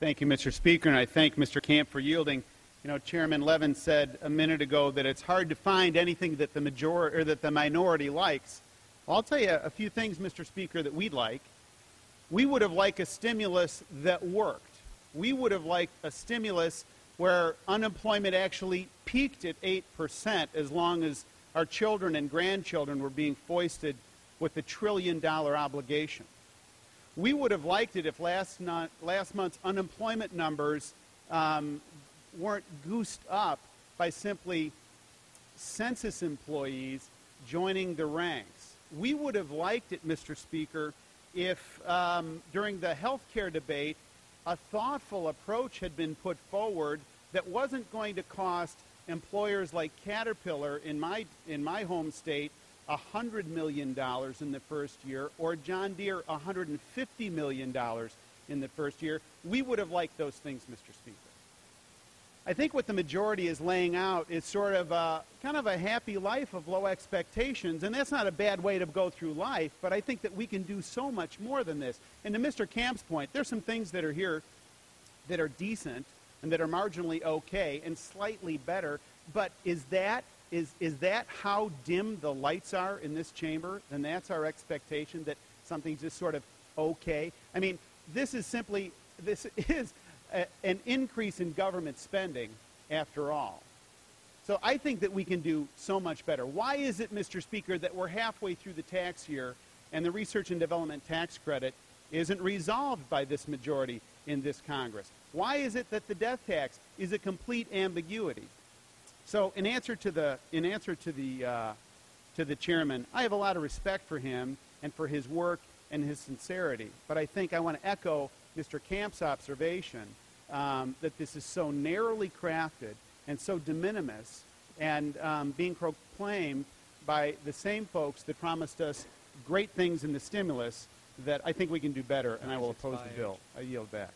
Thank you, Mr. Speaker, and I thank Mr. Camp for yielding. You know, Chairman Levin said a minute ago that it's hard to find anything that the majority or that the minority likes. Well, I'll tell you a few things, Mr. Speaker, that we'd like. We would have liked a stimulus that worked. We would have liked a stimulus where unemployment actually peaked at 8% as long as our children and grandchildren were being foisted with the $1 trillion obligation. We would have liked it if last month's unemployment numbers weren't goosed up by simply census employees joining the ranks. We would have liked it, Mr. Speaker, if during the health care debate a thoughtful approach had been put forward that wasn't going to cost employers like Caterpillar in my home state $100 million in the first year, or John Deere $150 million in the first year. We would have liked those things, Mr. Speaker. I think what the majority is laying out is sort of kind of a happy life of low expectations, and that's not a bad way to go through life, but I think that we can do so much more than this. And to Mr. Camp's point, there's some things that are here that are decent and that are marginally okay and slightly better, but is that how dim the lights are in this chamber? And that's our expectation, that something's just sort of okay? I mean, this is an increase in government spending after all. So I think that we can do so much better. Why is it, Mr. Speaker, that we're halfway through the tax year and the research and development tax credit isn't resolved by this majority in this Congress? Why is it that the death tax is a complete ambiguity? So in answer to the chairman, I have a lot of respect for him and for his work and his sincerity, but I think I want to echo Mr. Camp's observation that this is so narrowly crafted and so de minimis, and being proclaimed by the same folks that promised us great things in the stimulus, that I think we can do better, and I will oppose the bill. I yield back.